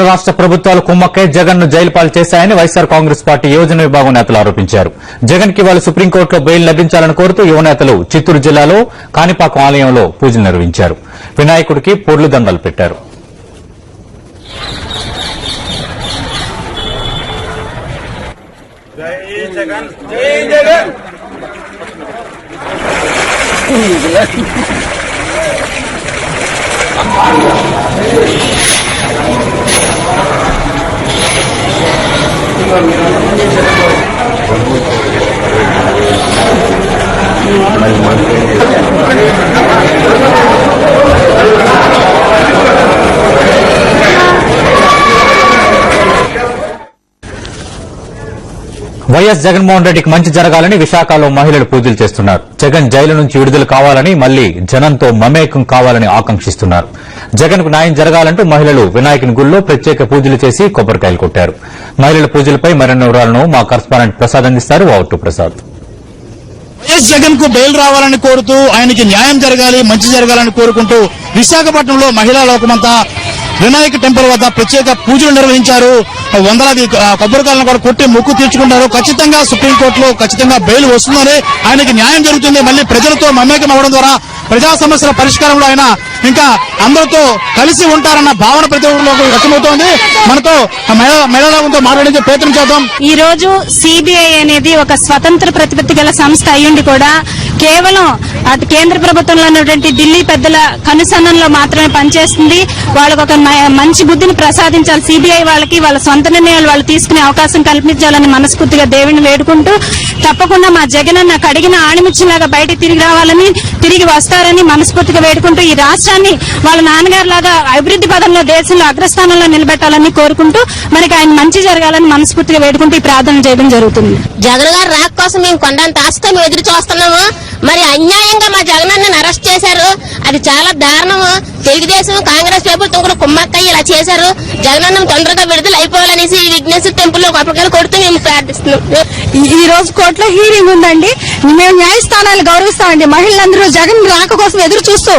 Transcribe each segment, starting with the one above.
రాష్ట్ర ప్రభుత్వాలు కుమ్మక్కై జగన్ ను జైలు పాలు చేశాయని వైఎస్సార్ కాంగ్రెస్ పార్టీ యువజన విభాగం నేతలు ఆరోపించారు. జగన్ కి ఇవాళ సుప్రీంకోర్టులో బెయిల్ లభించాలని కోరుతూ యువనేతలు చిత్తూరు జిల్లాలో కాణిపాకం ఆలయంలో పూజలు నిర్వహించారు. వినాయకుడికి పూర్లు దండలు పెట్టారు. వైఎస్ జగన్మోహన్ రెడ్డికి మంచి జరగాలని విశాఖలో మహిళలు పూజలు చేస్తున్నారు. జగన్ జైలు నుంచి విడుదల కావాలని, మళ్లీ జనంతో మమేకం కావాలని ఆకాంక్షిస్తున్నారు. జగన్ కు న్యాయం జరగాలంటూ మహిళలు వినాయకుని గుళ్లో ప్రత్యేక పూజలు చేసి కొబ్బరికాయలు కొట్టారు. మహిళల పూజలపై మరిన్ని వివరాలను మా కరస్పాండెంట్ ప్రసాద్ అందిస్తారు. వావట్టు ప్రసాద్. వైఎస్ జగన్ కు బెయిల్ రావాలని కోరుతూ, ఆయనకి న్యాయం జరగాలి, మంచి జరగాలని కోరుకుంటూ విశాఖపట్నంలో మహిళా లోకమంతా వినాయక టెంపుల్ వద్ద ప్రత్యేక పూజలు నిర్వహించారు. వందలాది కొబ్బరికాయలను కూడా కొట్టి మొక్కు తీర్చుకుంటారు. ఖచ్చితంగా సుప్రీంకోర్టులో ఖచ్చితంగా బెయిల్ వస్తుందని, ఆయనకి న్యాయం జరుగుతుంది, మళ్లీ ప్రజలతో మమేకం అవడం ద్వారా ప్రజా సమస్యల పరిష్కారంలో ఆయన ఇంకా అందరితో కలిసి ఉంటారన్న భావన ప్రతి ఒక్కరిలో వ్యక్తమవుతోంది. మనతో మహిళలతో మాట్లాడించే ప్రయత్నం చేద్దాం. ఈ రోజు సిబిఐ అనేది ఒక స్వతంత్ర ప్రతిపత్తి గల సంస్థ అయ్యుండి కూడా కేవలం అటు కేంద్ర ప్రభుత్వంలో ఉన్నటువంటి ఢిల్లీ పెద్దల కనుసన్నల్లో మాత్రమే పనిచేస్తుంది. వాళ్ళకు ఒక మంచి బుద్ధిని ప్రసాదించాలి. సిబిఐ వాళ్ళకి వాళ్ళ సొంత నిర్ణయాలు వాళ్ళు తీసుకునే అవకాశం కల్పించాలని మనస్ఫూర్తిగా దేవుడిని వేడుకుంటూ, తప్పకుండా మా జగన్ అన్న కడిగిన ఆణిముచ్చిలాగా బయటికి తిరిగి రావాలని, తిరిగి వస్తారని మనస్ఫూర్తిగా వేడుకుంటూ, ఈ రాష్ట్రాన్ని వాళ్ళ నాన్నగారు లాగా అభివృద్ది పదంలో దేశంలో అగ్రస్థానంలో నిలబెట్టాలని కోరుకుంటూ, మనకి ఆయన మంచి జరగాలని మనస్ఫూర్తిగా వేడుకుంటూ ఈ ప్రార్థన చేయడం జరుగుతుంది. జగన్ గారు రాక కోసం మేము కొండంత ఆశతో మేము ఎదురు చూస్తున్నాము. మరి అన్యాయంగా మా జగన్ అన్నని అరెస్ట్ చేశారు. అది చాలా దారుణము. తెలుగుదేశం కాంగ్రెస్ ప్రభుత్వం కూడా కుమ్మక్కయ్య ఇలా చేశారు. జగన్ అన్నం తొందరగా విడుదల అయిపోవాలనేసి విఘ్నేశ్వర టెంపుల్ లో కొబ్బరికాయలు కొడుతూ మేము ప్రార్థిస్తున్నాం. ఈ రోజు కోర్టులో హీరింగ్ ఉందండి. మేము న్యాయస్థానాలు గౌరవిస్తామండి. మహిళలందరూ జగన్ రాక కోసం ఎదురు చూస్తూ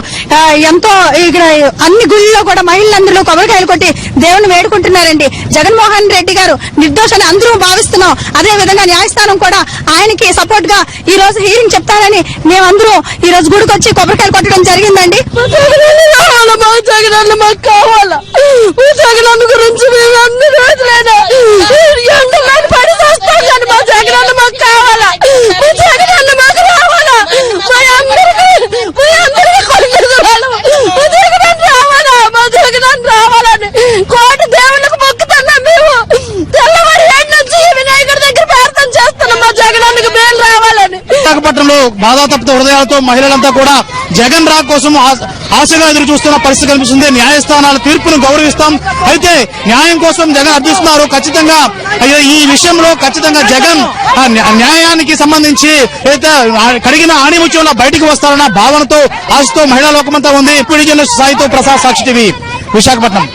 ఎంతో ఇక్కడ అన్ని గుళ్ళలో కూడా మహిళలందరూ కొబ్బరికాయలు కొట్టి దేవుని వేడుకుంటున్నారండి. జగన్మోహన్ రెడ్డి గారు నిర్దోషని అందరూ భావిస్తున్నాం. అదే విధంగా న్యాయస్థానం కూడా ఆయనకి సపోర్ట్ గా ఈ రోజు హీరింగ్ చెప్తారని మేమందరూ ఈ రోజు గుడికి వచ్చి కొబ్బరికాయలు కొట్టడం జరిగిందండి. జగన్ మాకు కావాలా? జగన్ గురించి మేము అన్ని రోజులైనా పడి వస్తాం కానీ మా జగన్ మాకు కావాలా? జగన్ మాకు రావాలా? మా అందరికీ కొడుకులు జగన్ రావాలా? మా జగన్ రావాలని కోటి దేవుళ్ళకు మొక్కుతున్నాం. మేము తెల్లవారి ఏడు నుంచి వినాయకుడి దగ్గర ప్రార్థన చేస్తున్నాం మా జగన్ బెయిల్ రావాలని. విశాఖపట్నంలో బాధాతప్త హృదయాలతో మహిళలంతా కూడా జగన్ రాక కోసం ఆశగా ఎదురు చూస్తున్న పరిస్థితి కనిపిస్తుంది. న్యాయస్థానాల తీర్పును గౌరవిస్తాం, అయితే న్యాయం కోసం జగన్ అర్థిస్తున్నారు. ఖచ్చితంగా ఈ విషయంలో ఖచ్చితంగా జగన్ న్యాయానికి సంబంధించి అయితే కడిగిన ఆణిముత్యంలో బయటికి వస్తారన్న భావనతో ఆశతో మహిళా లోకమంతా ఉంది. సాయితో ప్రసాద్, సాక్షి టీవీ, విశాఖపట్నం.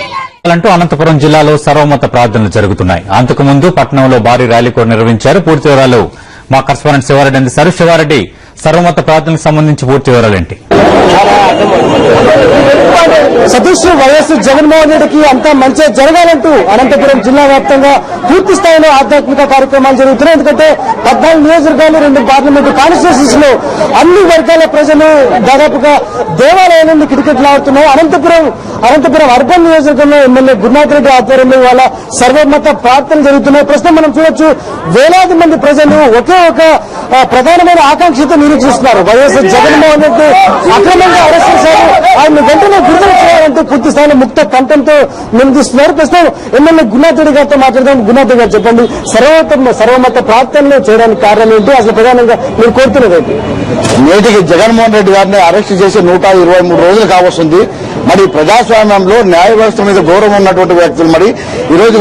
అంటూ అనంతపురం జిల్లాలో సర్వమత ప్రార్థనలు జరుగుతున్నాయి. అంతకుముందు పట్టణంలో భారీ ర్యాలీ కూడా నిర్వహించారు. పూర్తి వివరాలు మా కరస్పాండెంట్ శివారెడ్డి అందిస్తారు. శివారెడ్డి, సర్వమత ప్రార్థనకు సంబంధించి పూర్తి వివరాలేంటి? సతీష్, వైఎస్ జగన్మోహన్ రెడ్డికి అంతా మంచి జరగాలంటూ అనంతపురం జిల్లా వ్యాప్తంగా పూర్తి స్థాయిలో ఆధ్యాత్మిక కార్యక్రమాలు జరుగుతున్నాయి. ఎందుకంటే 14 నియోజకవర్గాలు, 2 పార్లమెంటు కాన్స్టిట్యూన్సీస్ లో అన్ని వర్గాల ప్రజలు దాదాపుగా దేవాలయాల నుండి కిటకిటలాడుతున్నాయి. అనంతపురం అర్బన్ నియోజకవర్గంలో ఎమ్మెల్యే గురునాథ్ రెడ్డి ఆధ్వర్యంలో ఇవాళ సర్వమత ప్రార్థనలు జరుగుతున్నాయి. ప్రస్తుతం మనం చూడొచ్చు, వేలాది మంది ప్రజలు ఒకే ఒక ప్రధానమైన ఆకాంక్షతో నిరీక్షిస్తున్నారు. వైఎస్ జగన్మోహన్ రెడ్డి అక్రమంగా అరెస్ట్ చేశారు, ఆయన వెంటనే విడుదల చేయాలంటూ పూర్తి స్థాయిలో ముక్త కంఠంతో నిలదీస్తున్నారు. ప్రస్తుతం ఎమ్మెల్యే గురునాథ్ రెడ్డి గారితో మాట్లాడదాం. గురునాథ్ రెడ్డి గారు, చెప్పండి, సర్వమత ప్రార్థనలు చేయడానికి కారణం ఏంటి? అసలు ప్రధానంగా మీరు కోరుతున్నది ఏంటి? నేటికి జగన్మోహన్ రెడ్డి గారిని అరెస్ట్ చేసి 123 రోజులు కావస్తుంది. మరి ప్రజాస్వామ్యంలో న్యాయ వ్యవస్థ మీద గౌరవం ఉన్నటువంటి వ్యక్తులు మరి ఈ రోజు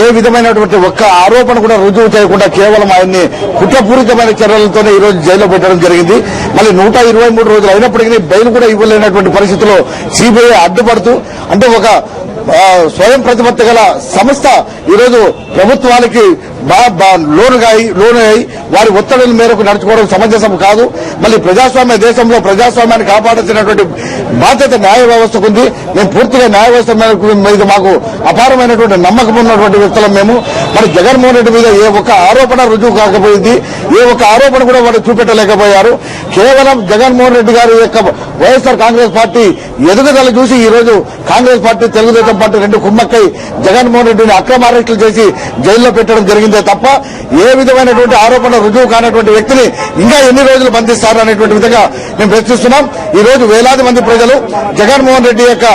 ఏ విధమైనటువంటి ఒక్క ఆరోపణ కూడా రుజువు చేయకుండా కేవలం ఆయన్ని కుట్రపూరితమైన చర్యలతోనే ఈ రోజు జైల్లో పెట్టడం జరిగింది. మళ్ళీ 123 రోజులు అయినప్పటికీ బెయిల్ కూడా ఇవ్వలేనటువంటి పరిస్థితిలో సిబిఐ అడ్డుపడుతూ, అంటే ఒక స్వయం ప్రతిపత్తి గల సంస్థ ఈరోజు ప్రభుత్వానికి లోను అయి వారి ఒత్తిడిల మేరకు నడుచుకోవడం సమంజసం కాదు. మళ్ళీ ప్రజాస్వామ్య దేశంలో ప్రజాస్వామ్యాన్ని కాపాడాల్సినటువంటి బాధ్యత న్యాయ వ్యవస్థకు ఉంది. మేము పూర్తిగా న్యాయ వ్యవస్థ మీద మాకు అపారమైనటువంటి నమ్మకం ఉన్నటువంటి వ్యక్తులం మేము. మరి జగన్మోహన్ రెడ్డి మీద ఏ ఒక్క ఆరోపణ రుజువు కాకపోయింది, ఏ ఒక్క ఆరోపణ కూడా వారు చూపెట్టలేకపోయారు. కేవలం జగన్మోహన్ రెడ్డి గారి యొక్క వైఎస్ఆర్ కాంగ్రెస్ పార్టీ ఎదుగుదల చూసి ఈ రోజు కాంగ్రెస్ పార్టీ తెలుగుదేశం పార్టీ రెండు కుమ్మక్కై జగన్మోహన్ రెడ్డిని అక్రమ అరెస్టులు చేసి జైల్లో పెట్టడం జరిగిందే తప్ప ఏ విధమైనటువంటి ఆరోపణ రుజువు కానటువంటి వ్యక్తిని ఇంకా ఎన్ని రోజులు బంధిస్తారు అనేటువంటి విధంగా మేము ప్రశ్నిస్తున్నాం. ఈ రోజు వేలాది మంది ప్రజలు జగన్మోహన్ రెడ్డి యొక్క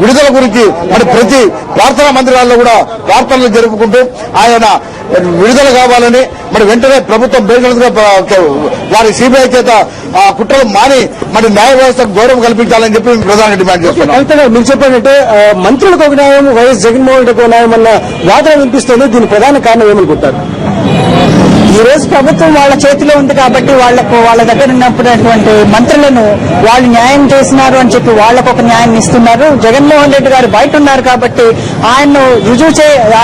విడుదల గురించి మరి ప్రతి ప్రార్థనా మందిరాల్లో కూడా ప్రార్థనలు జరుపుకుంటూ ఆయన విడుదల కావాలని మరి వెంటనే ప్రభుత్వం బేగలుగా వారి సిబిఐ చేత కుట్రలు మాని మరి న్యాయ వ్యవస్థకు గౌరవం కల్పించాలని చెప్పి ప్రధానంగా డిమాండ్ చేస్తున్నాం. మీరు చెప్పినట్టే మంత్రులకు ఒక న్యాయం, వైఎస్ జగన్మోహన్ రెడ్డికి ఒక న్యాయం అన్న వాదన వినిపిస్తుంది. దీని ప్రధాన కారణం ఏమనుకుంటారు? ఈ రోజు ప్రభుత్వం వాళ్ళ చేతిలో ఉంది కాబట్టి వాళ్ళ దగ్గర ఉన్నటువంటి మంత్రులను వాళ్ళు న్యాయం చేసినారు అని చెప్పి వాళ్లకు ఒక న్యాయం ఇస్తున్నారు. జగన్మోహన్ రెడ్డి గారు బయట ఉన్నారు కాబట్టి ఆయన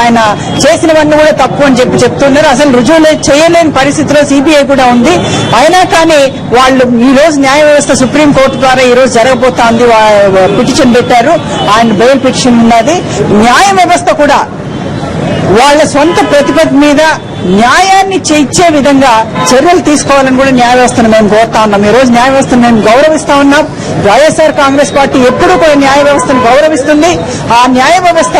ఆయన చేసినవన్నీ కూడా తప్పు అని చెప్పి చెప్తున్నారు. అసలు రుజువు చేయలేని పరిస్థితిలో సిబిఐ కూడా ఉంది. అయినా కానీ వాళ్ళు ఈ రోజు న్యాయ వ్యవస్థ సుప్రీంకోర్టు ద్వారా ఈ రోజు జరగబోతా ఉంది. పిటిషన్ పెట్టారు, ఆయన బెయిల్ పిటిషన్ ఉన్నది. న్యాయ వ్యవస్థ కూడా వాళ్ళ సొంత ప్రతిపత్తి మీద న్యాయాన్ని ఇచ్చే విధంగా చర్యలు తీసుకోవాలని కూడా న్యాయ వ్యవస్థను మేము కోరుతా ఉన్నాం. ఈ రోజు న్యాయ వ్యవస్థను మేము గౌరవిస్తా ఉన్నాం. వైఎస్ఆర్ కాంగ్రెస్ పార్టీ ఎప్పుడూ కూడా న్యాయ వ్యవస్థను గౌరవిస్తుంది. ఆ న్యాయ వ్యవస్థ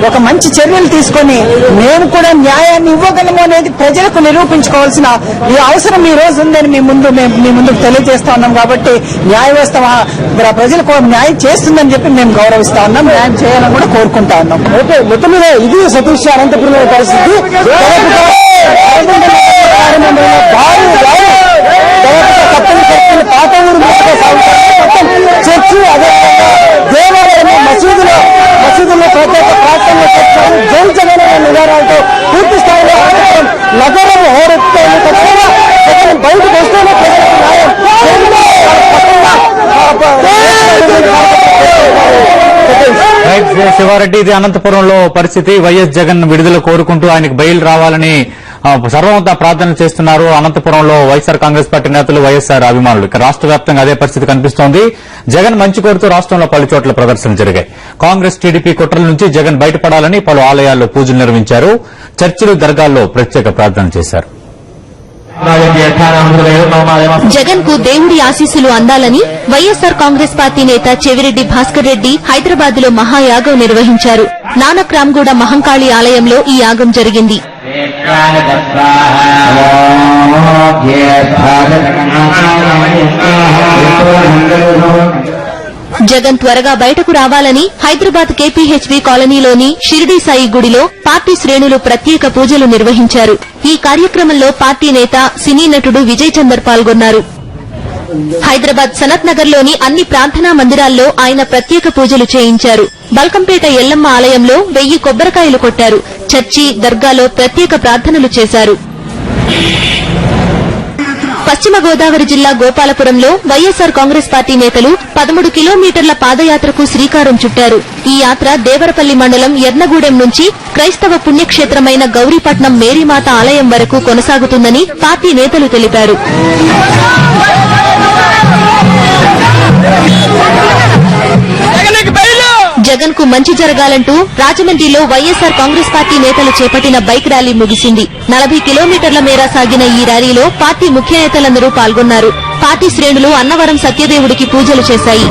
ఒక మంచి చర్యలు తీసుకొని మేము కూడా న్యాయాన్ని ఇవ్వగలము అనేది ప్రజలకు నిరూపించుకోవాల్సిన ఈ అవసరం ఈ రోజు ఉందని మీ ముందుకు తెలియజేస్తా ఉన్నాం. కాబట్టి న్యాయ వ్యవస్థ ప్రజలకు న్యాయం చేస్తుందని చెప్పి మేము గౌరవిస్తా ఉన్నాం. న్యాయం చేయాలని కూడా కోరుకుంటా ఉన్నాం. ఓకే, మొత్తం మీద ఇది సతీష్ అనంతపురం పరిస్థితి. పాత ఊరు చర్చి, అదేవిధంగా దేవాలయంలో మసీదులో ప్రత్యేక ప్రార్థనలు చేస్తారు. జై జగన్ నిదానాలతో పూర్తి స్థాయిలో నగరం హోరెత్తుతోంది. ఖచ్చితంగా జగన్ బయటకు వస్తేనే ప్రజలకు న్యాయం. శివారెడ్డి, ఇది అనంతపురంలో పరిస్థితి. వైఎస్ జగన్ విడుదల కోరుకుంటూ ఆయనకు బెయిల్ రావాలని సర్వమంతా ప్రార్థనలు చేస్తున్నారు అనంతపురంలో వైఎస్ఆర్ కాంగ్రెస్ పార్టీ నేతలు, వైఎస్ఆర్ అభిమానులు. ఇక రాష్ట్ర వ్యాప్తంగా అదే పరిస్థితి కనిపిస్తోంది. జగన్ మంచి కోరుతూ రాష్ట్రంలో పలు చోట్ల ప్రదర్శనలు జరిగాయి. కాంగ్రెస్ టీడీపీ కుట్రల నుంచి జగన్ బయటపడాలని పలు ఆలయాల్లో పూజలు నిర్వహించారు. చర్చిలు, దర్గాల్లో ప్రత్యేక ప్రార్థనలు చేశారు. జగన్ కు దేవుడి ఆశీస్సులు అందాలని వైఎస్ఆర్ కాంగ్రెస్ పార్టీ నేత చెవిరెడ్డి భాస్కర్ రెడ్డి హైదరాబాద్ లో మహాయాగం నిర్వహించారు. నానక్ రామ్గూడ మహంకాళి ఆలయంలో ఈ యాగం జరిగింది. జగన్ త్వరగా బయటకు రావాలని హైదరాబాద్ కేపీహెచ్బీ కాలనీలోని షిరిడీ సాయి గుడిలో పార్టీ శ్రేణులు ప్రత్యేక పూజలు నిర్వహించారు. ఈ కార్యక్రమంలో పార్టీ నేత, సినీ నటుడు విజయ్ చందర్ పాల్గొన్నారు. హైదరాబాద్ సనత్ నగర్ లోని అన్ని ప్రార్థనా మందిరాల్లో ఆయన ప్రత్యేక పూజలు చేయించారు. బల్కంపేట ఎల్లమ్మ ఆలయంలో 1000 కొబ్బరికాయలు కొట్టారు. చర్చి, దర్గాలో ప్రత్యేక ప్రార్థనలు చేశారు. పశ్చిమ గోదావరి జిల్లా గోపాలపురంలో వైఎస్ఆర్ కాంగ్రెస్ పార్టీ నేతలు 13 కిలోమీటర్ల పాదయాత్రకు శ్రీకారం చుట్టారు. ఈ యాత్ర దేవరపల్లి మండలం ఎర్నగూడెం నుంచి క్రైస్తవ పుణ్యక్షేత్రమైన గౌరీపట్నం మేరీమాత ఆలయం వరకు కొనసాగుతుందని పార్టీ నేతలు తెలిపారు. జగన్ కు మంచి జరగాలంటూ రాజమండ్రిలో వైఎస్ఆర్ కాంగ్రెస్ పార్టీ నేతలు చేపట్టిన బైక్ ర్యాలీ ముగిసింది. 40 కిలోమీటర్ల మేర సాగిన ఈ ర్యాలీలో పార్టీ ముఖ్య నేతలందరూ పాల్గొన్నారు. పార్టీ శ్రేణులు అన్నవరం సత్యదేవుడికి పూజలు చేశాయి.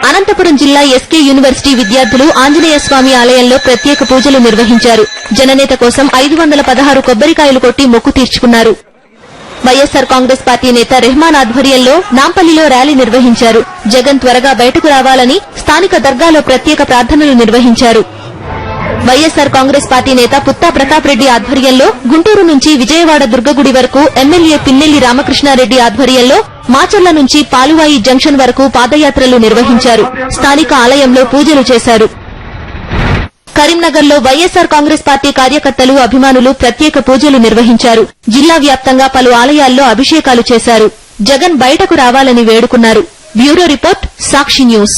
అనంతపురం జిల్లా ఎస్కే యూనివర్సిటీ విద్యార్థులు ఆంజనేయ స్వామి ఆలయంలో ప్రత్యేక పూజలు నిర్వహించారు. జననేత కోసం 516 కొబ్బరికాయలు కొట్టి మొక్కు తీర్చుకున్నారు. వైఎస్సార్ కాంగ్రెస్ పార్టీ నేత రెహమాన్ ఆధ్వర్యంలో నాంపల్లిలో ర్యాలీ నిర్వహించారు. జగన్ త్వరగా బయటకు రావాలని స్థానిక దర్గాలో ప్రత్యేక ప్రార్థనలు నిర్వహించారు. వైఎస్సార్ కాంగ్రెస్ పార్టీ నేత పుత్తా ప్రతాప్ రెడ్డి ఆధ్వర్యంలో గుంటూరు నుంచి విజయవాడ దుర్గగుడి వరకు, ఎమ్మెల్యే పిన్నెల్లి రామకృష్ణారెడ్డి ఆధ్వర్యంలో మాచర్ల నుంచి పాలువాయి జంక్షన్ వరకు పాదయాత్రలు నిర్వహించారు. స్థానిక ఆలయంలో పూజలు చేశారు. కరీంనగర్లో వైఎస్సార్ కాంగ్రెస్ పార్టీ కార్యకర్తలు, అభిమానులు ప్రత్యేక పూజలు నిర్వహించారు. జిల్లా వ్యాప్తంగా పలు ఆలయాల్లో అభిషేకాలు చేశారు. జగన్ బయటకు రావాలని వేడుకున్నారు. బ్యూరో రిపోర్ట్, సాక్షి న్యూస్.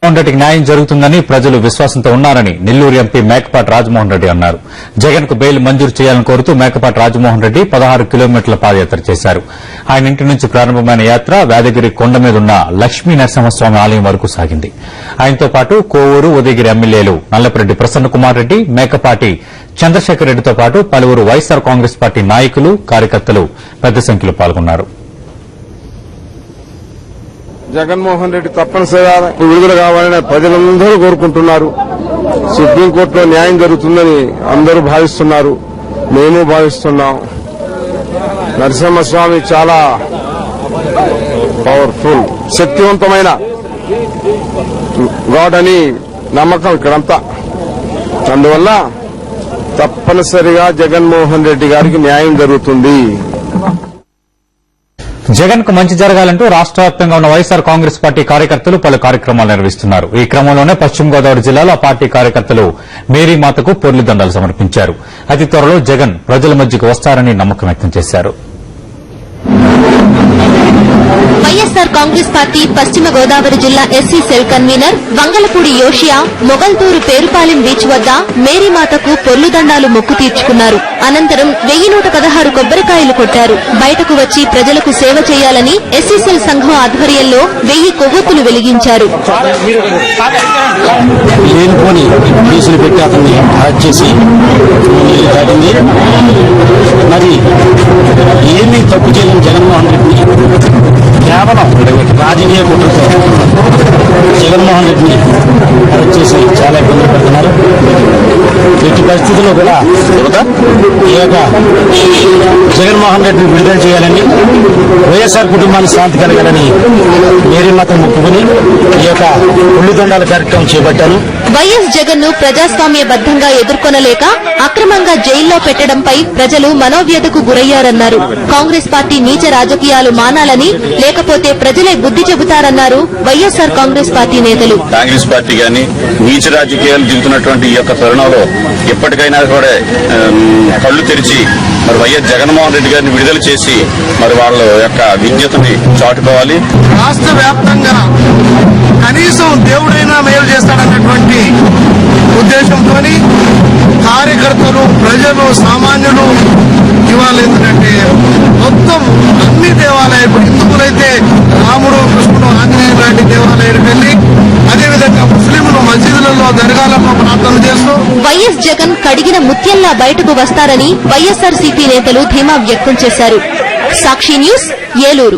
జగన్మోహన్ రెడ్డికి న్యాయం జరుగుతుందని ప్రజలు విశ్వాసంతో ఉన్నారని నెల్లూరు ఎంపీ మేకపాటి రాజమోహన్ రెడ్డి అన్నారు. జగన్ కు బెయిల్ మంజూరు చేయాలని కోరుతూ మేకపాటి రాజమోహన్ రెడ్డి 16 కిలోమీటర్ల పాదయాత్ర చేశారు. ఆయన ఇంటి నుంచి ప్రారంభమైన యాత్ర వేదగిరి కొండ మీద ఉన్న లక్ష్మీ నరసింహస్వామి ఆలయం వరకు సాగింది. ఆయనతో పాటు కోవూరు ఉదయగిరి ఎమ్మెల్యేలు నల్లపరెడ్డి ప్రసన్న కుమార్ రెడ్డి, మేకపాటి చంద్రశేఖర్ రెడ్డితో పాటు పలువురు వైఎస్సార్ కాంగ్రెస్ పార్టీ నాయకులు, కార్యకర్తలు పెద్ద సంఖ్యలో పాల్గొన్నారు. జగన్మోహన్ రెడ్డి తప్పనిసరిగా విడుదల కావాలని ప్రజలందరూ కోరుకుంటున్నారు. సుప్రీంకోర్టులో న్యాయం జరుగుతుందని అందరూ భావిస్తున్నారు. మేము భావిస్తున్నాం. నరసింహస్వామి చాలా పవర్ఫుల్, శక్తివంతమైన గాడ్ అని నమ్మకం ఇక్కడంతా. అందువల్ల తప్పనిసరిగా జగన్మోహన్ రెడ్డి గారికి న్యాయం జరుగుతుంది. జగన్ కు మంచి జరగాలంటూ రాష్ట వ్యాప్తంగా ఉన్న వైఎస్సార్ కాంగ్రెస్ పార్టీ కార్యకర్తలు పలు కార్యక్రమాలు నిర్వహిస్తున్నారు. ఈ క్రమంలోనే పశ్చిమ గోదావరి జిల్లాలో ఆ పార్టీ కార్యకర్తలు మేరీమాతకు పొర్లిదండాలు సమర్పించారు. అతి త్వరలో జగన్ ప్రజల మధ్యకు వస్తారని నమ్మకం వ్యక్తం చేశారు. వైఎస్సార్ కాంగ్రెస్ పార్టీ పశ్చిమ గోదావరి జిల్లా ఎస్సీ సెల్ కన్వీనర్ వంగలపూడి యోషియా మొగల్తూరు పేరుపాలెం బీచ్ వద్ద మేరీమాతకు పొర్లుదండాలు మొక్కు తీర్చుకున్నారు. అనంతరం 1116 కొబ్బరికాయలు కొట్టారు. బయటకు వచ్చి ప్రజలకు సేవ చేయాలని ఎస్సీ సెల్ సంఘం ఆధ్వర్యంలో 1000 కొవ్వొత్తులు వెలిగించారు. లేనిపోని కేసులు పెట్టి అతన్ని అరెస్ట్ చేసి దాటింది. మరి ఏమీ తప్పు చేయలేని జగన్మోహన్ రెడ్డిని కేవలం రాజకీయ కుట్రతో జగన్మోహన్ రెడ్డిని అరెస్ట్ చేసి చాలా ఇబ్బందులు పెడుతున్నారు. ఎట్టి పరిస్థితుల్లో కూడా ఈ యొక్క జగన్మోహన్ రెడ్డిని విడుదల చేయాలని, వైఎస్ఆర్ కుటుంబానికి శాంతి కలగాలని మేరీమాత మొక్కుకుని ఈ యొక్క ఉల్లిదండాల కార్యక్రమం చేపట్టాను. వైఎస్ జగన్ ను ప్రజాస్వామ్యబద్దంగా ఎదుర్కొనలేక అక్రమంగా జైల్లో పెట్టడంపై ప్రజలు మనోవ్యధకు గురయ్యారన్నారు. కాంగ్రెస్ పార్టీ నీచ రాజకీయాలు మానాలని, లేకపోతే ప్రజలే బుద్ది చెబుతారన్నారు వైఎస్సార్ కాంగ్రెస్ పార్టీ నేతలు. కాంగ్రెస్ పార్టీ గాని నీచ రాజకీయాలు దిగుతున్నటువంటి ఈ యొక్క తరుణంలో ఎప్పటికైనా కూడా కళ్లు తెరిచి మరి వైఎస్ జగన్మోహన్ రెడ్డి గారిని విడుదల చేసి మరి వాళ్ళ యొక్క విజ్ఞతని చాటుకోవాలి. రాష్ట్ర వ్యాప్తంగా కనీసం దేవుడైనా మేలు చేస్తాడన్నటువంటి ఉద్దేశంతో కార్యకర్తలు, ప్రజలు, సామాన్యులు ఇవాళ ఎందుకంటే మొత్తం అన్ని దేవాలయాలు, ఇప్పుడు హిందువులైతే రాముడు, కృష్ణుడు, ఆంజనేయులు లాంటి దేవాలయాలకు వెళ్లి, అదేవిధంగా ముస్లింలు మసీదులలో, దర్గాలలో ప్రార్థన చేస్తూ వైఎస్ జగన్ కడిగిన ముత్యంలా బయటకు వస్తారని వైఎస్సార్సీపీ నేతలు ధీమా వ్యక్తం చేశారు. సాక్షి న్యూస్, ఏలూరు.